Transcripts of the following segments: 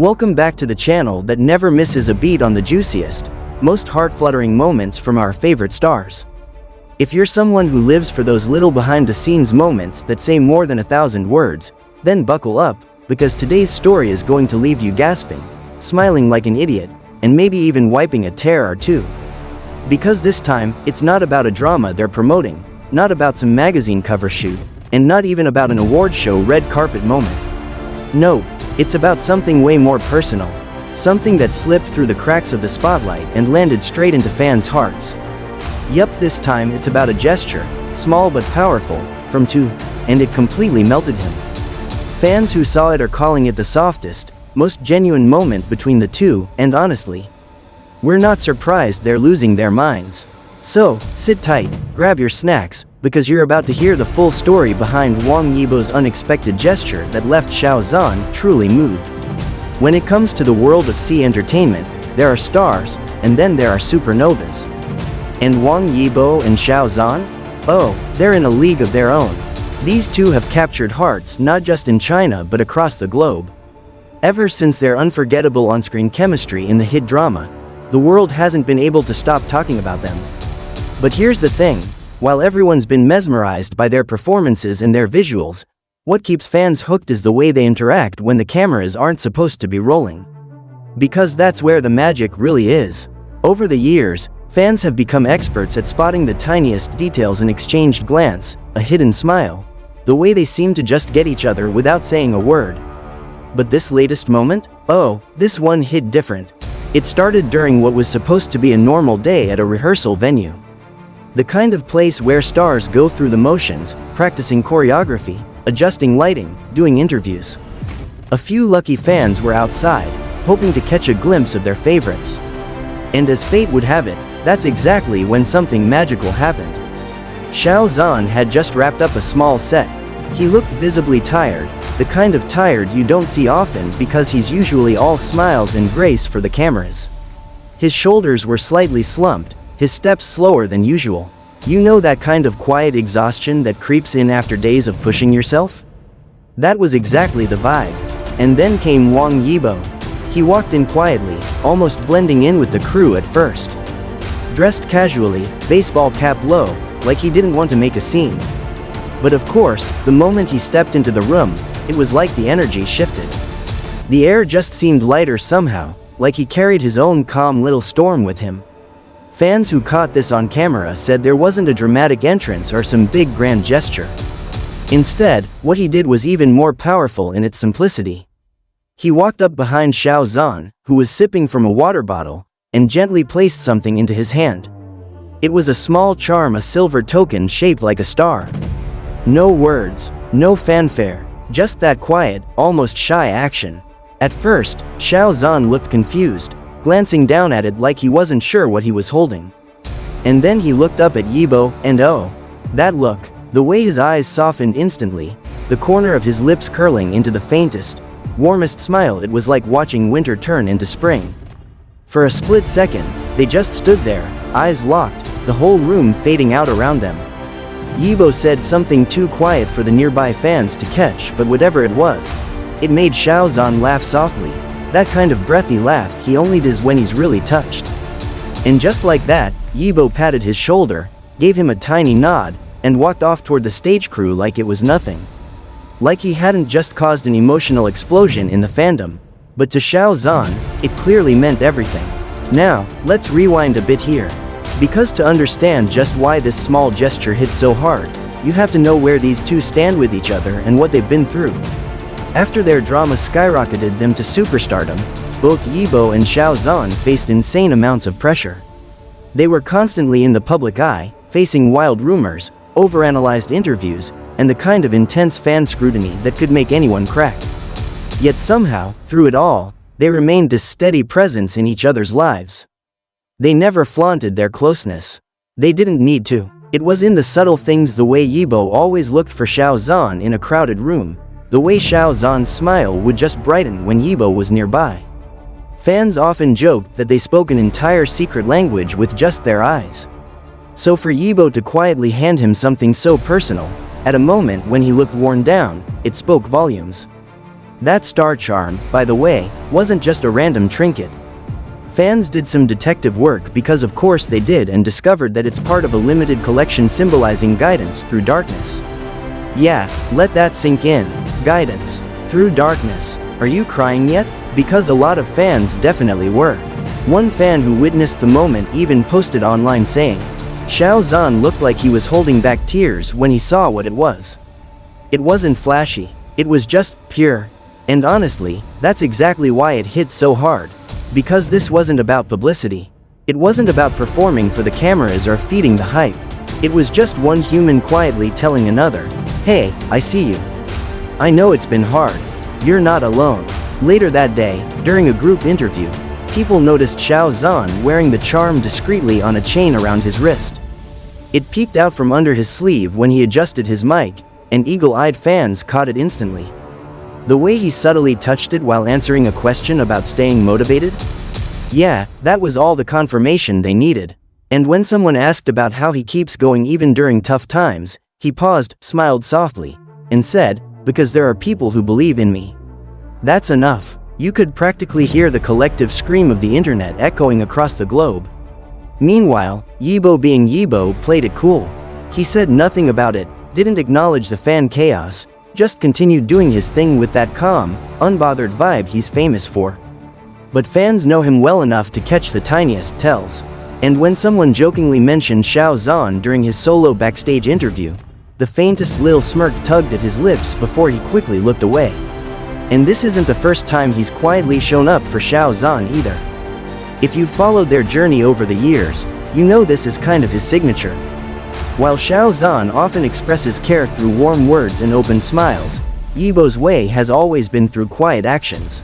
Welcome back to the channel that never misses a beat on the juiciest, most heart-fluttering moments from our favorite stars. If you're someone who lives for those little behind-the-scenes moments that say more than 1,000 words, then buckle up, because today's story is going to leave you gasping, smiling like an idiot, and maybe even wiping a tear or two. Because this time, it's not about a drama they're promoting, not about some magazine cover shoot, and not even about an award show red carpet moment. No, it's about something way more personal, something that slipped through the cracks of the spotlight and landed straight into fans' hearts. Yup, this time it's about a gesture, small but powerful, from two, and it completely melted him. Fans who saw it are calling it the softest, most genuine moment between the two, and honestly, we're not surprised they're losing their minds. So, sit tight, grab your snacks, because you're about to hear the full story behind Wang Yibo's unexpected gesture that left Xiao Zhan truly moved. When it comes to the world of sea entertainment, there are stars, and then there are supernovas. And Wang Yibo and Xiao Zhan? Oh, they're in a league of their own. These two have captured hearts not just in China but across the globe. Ever since their unforgettable on-screen chemistry in the hit drama, the world hasn't been able to stop talking about them. But here's the thing, while everyone's been mesmerized by their performances and their visuals, what keeps fans hooked is the way they interact when the cameras aren't supposed to be rolling. Because that's where the magic really is. Over the years, fans have become experts at spotting the tiniest details: an exchanged glance, a hidden smile, the way they seem to just get each other without saying a word. But this latest moment? Oh, this one hit different. It started during what was supposed to be a normal day at a rehearsal venue. The kind of place where stars go through the motions, practicing choreography, adjusting lighting, doing interviews. A few lucky fans were outside, hoping to catch a glimpse of their favorites. And as fate would have it, that's exactly when something magical happened. Xiao Zhan had just wrapped up a small set. He looked visibly tired, the kind of tired you don't see often because he's usually all smiles and grace for the cameras. His shoulders were slightly slumped, his steps slower than usual. You know that kind of quiet exhaustion that creeps in after days of pushing yourself? That was exactly the vibe. And then came Wang Yibo. He walked in quietly, almost blending in with the crew at first. Dressed casually, baseball cap low, like he didn't want to make a scene. But of course, the moment he stepped into the room, it was like the energy shifted. The air just seemed lighter somehow, like he carried his own calm little storm with him. Fans who caught this on camera said there wasn't a dramatic entrance or some big grand gesture. Instead, what he did was even more powerful in its simplicity. He walked up behind Xiao Zhan, who was sipping from a water bottle, and gently placed something into his hand. It was a small charm, a silver token shaped like a star. No words, no fanfare, just that quiet, almost shy action. At first, Xiao Zhan looked confused, glancing down at it like he wasn't sure what he was holding. And then he looked up at Yibo, and oh, that look, the way his eyes softened instantly, the corner of his lips curling into the faintest, warmest smile. It was like watching winter turn into spring. For a split second, they just stood there, eyes locked, the whole room fading out around them. Yibo said something too quiet for the nearby fans to catch, but whatever it was, it made Xiao Zhan laugh softly. That kind of breathy laugh he only does when he's really touched. And just like that, Yibo patted his shoulder, gave him a tiny nod, and walked off toward the stage crew like it was nothing. Like he hadn't just caused an emotional explosion in the fandom. But to Xiao Zhan, it clearly meant everything. Now, let's rewind a bit here. Because to understand just why this small gesture hit so hard, you have to know where these two stand with each other and what they've been through. After their drama skyrocketed them to superstardom, both Yibo and Xiao Zhan faced insane amounts of pressure. They were constantly in the public eye, facing wild rumors, overanalyzed interviews, and the kind of intense fan scrutiny that could make anyone crack. Yet somehow, through it all, they remained this steady presence in each other's lives. They never flaunted their closeness. They didn't need to. It was in the subtle things, the way Yibo always looked for Xiao Zhan in a crowded room, the way Xiao Zhan's smile would just brighten when Yibo was nearby. Fans often joked that they spoke an entire secret language with just their eyes. So for Yibo to quietly hand him something so personal, at a moment when he looked worn down, it spoke volumes. That star charm, by the way, wasn't just a random trinket. Fans did some detective work because of course they did, and discovered that it's part of a limited collection symbolizing guidance through darkness. Yeah, let that sink in. Guidance through darkness. Are you crying yet? Because a lot of fans definitely were. One fan who witnessed the moment even posted online saying, Xiao Zhan looked like he was holding back tears when he saw what it was. It wasn't flashy, it was just pure. And honestly, that's exactly why it hit so hard. Because this wasn't about publicity. It wasn't about performing for the cameras or feeding the hype. It was just one human quietly telling another, hey, I see you. I know it's been hard. You're not alone. Later that day, during a group interview, people noticed Xiao Zhan wearing the charm discreetly on a chain around his wrist. It peeked out from under his sleeve when he adjusted his mic, and eagle-eyed fans caught it instantly. The way he subtly touched it while answering a question about staying motivated? Yeah, that was all the confirmation they needed. And when someone asked about how he keeps going even during tough times, he paused, smiled softly, and said, because there are people who believe in me. That's enough. You could practically hear the collective scream of the internet echoing across the globe. Meanwhile, Yibo being Yibo played it cool. He said nothing about it, didn't acknowledge the fan chaos, just continued doing his thing with that calm, unbothered vibe he's famous for. But fans know him well enough to catch the tiniest tells. And when someone jokingly mentioned Xiao Zhan during his solo backstage interview, the faintest little smirk tugged at his lips before he quickly looked away. And this isn't the first time he's quietly shown up for Xiao Zhan either. If you've followed their journey over the years, you know this is kind of his signature. While Xiao Zhan often expresses care through warm words and open smiles, Yibo's way has always been through quiet actions.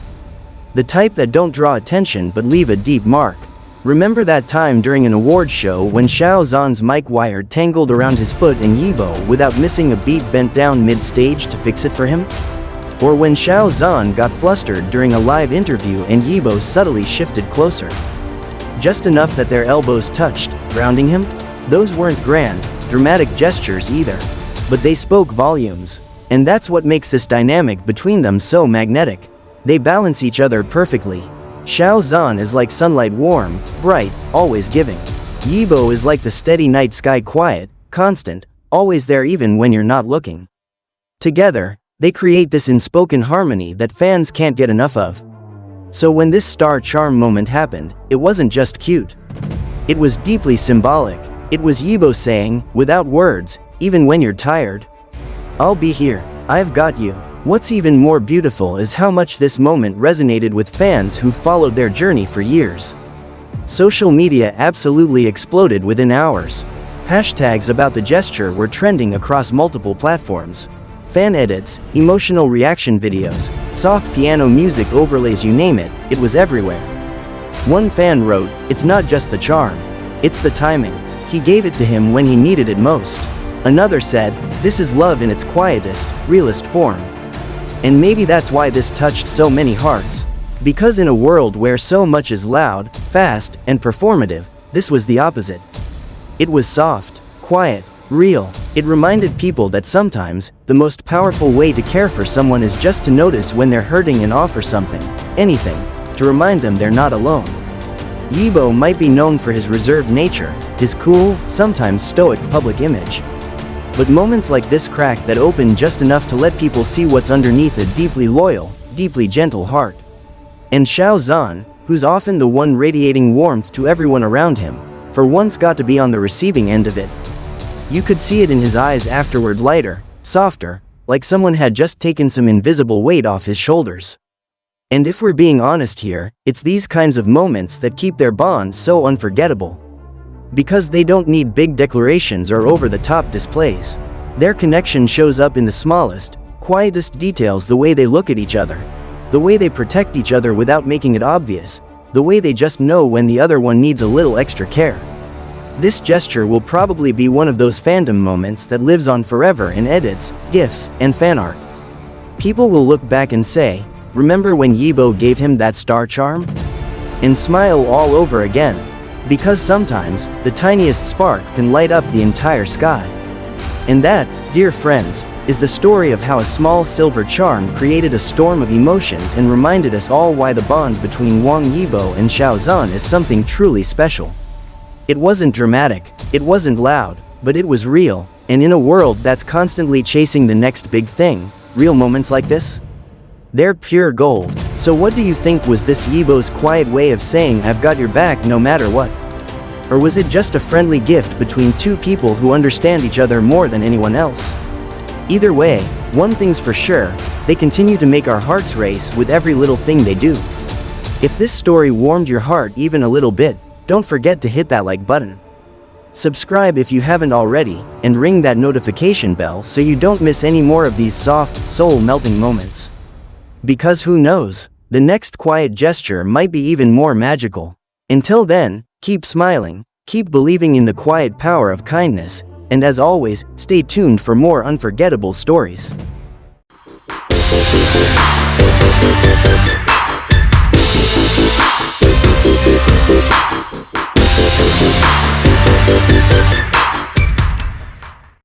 The type that don't draw attention but leave a deep mark. Remember that time during an award show when Xiao Zhan's mic wire tangled around his foot and Yibo without missing a beat bent down mid-stage to fix it for him? Or when Xiao Zhan got flustered during a live interview and Yibo subtly shifted closer. Just enough that their elbows touched, grounding him? Those weren't grand, dramatic gestures either. But they spoke volumes. And that's what makes this dynamic between them so magnetic. They balance each other perfectly. Xiao Zhan is like sunlight, warm, bright, always giving. Yibo is like the steady night sky, quiet, constant, always there even when you're not looking. Together, they create this unspoken harmony that fans can't get enough of. So when this star charm moment happened, it wasn't just cute. It was deeply symbolic. It was Yibo saying, without words, even when you're tired, I'll be here, I've got you. What's even more beautiful is how much this moment resonated with fans who followed their journey for years. Social media absolutely exploded within hours. Hashtags about the gesture were trending across multiple platforms. Fan edits, emotional reaction videos, soft piano music overlays, you name it, it was everywhere. One fan wrote, "It's not just the charm, it's the timing. He gave it to him when he needed it most." Another said, "This is love in its quietest, realest form." And maybe that's why this touched so many hearts. Because in a world where so much is loud, fast, and performative, this was the opposite. It was soft, quiet, real. It reminded people that sometimes, the most powerful way to care for someone is just to notice when they're hurting and offer something, anything, to remind them they're not alone. Yibo might be known for his reserved nature, his cool, sometimes stoic public image. But moments like this crack that open just enough to let people see what's underneath a deeply loyal, deeply gentle heart. And Xiao Zhan, who's often the one radiating warmth to everyone around him, for once got to be on the receiving end of it. You could see it in his eyes afterward, lighter, softer, like someone had just taken some invisible weight off his shoulders. And if we're being honest here, it's these kinds of moments that keep their bond so unforgettable. Because they don't need big declarations or over-the-top displays. Their connection shows up in the smallest, quietest details, the way they look at each other, the way they protect each other without making it obvious, the way they just know when the other one needs a little extra care. This gesture will probably be one of those fandom moments that lives on forever in edits, GIFs, and fan art. People will look back and say, "Remember when Yibo gave him that star charm?" And smile all over again. Because sometimes, the tiniest spark can light up the entire sky. And that, dear friends, is the story of how a small silver charm created a storm of emotions and reminded us all why the bond between Wang Yibo and Xiao Zhan is something truly special. It wasn't dramatic, it wasn't loud, but it was real, and in a world that's constantly chasing the next big thing, real moments like this? They're pure gold. So what do you think, was this Yibo's quiet way of saying "I've got your back no matter what"? Or was it just a friendly gift between two people who understand each other more than anyone else? Either way, one thing's for sure, they continue to make our hearts race with every little thing they do. If this story warmed your heart even a little bit, don't forget to hit that like button. Subscribe if you haven't already, and ring that notification bell so you don't miss any more of these soft, soul-melting moments. Because who knows, the next quiet gesture might be even more magical. Until then, keep smiling, keep believing in the quiet power of kindness, and as always, stay tuned for more unforgettable stories.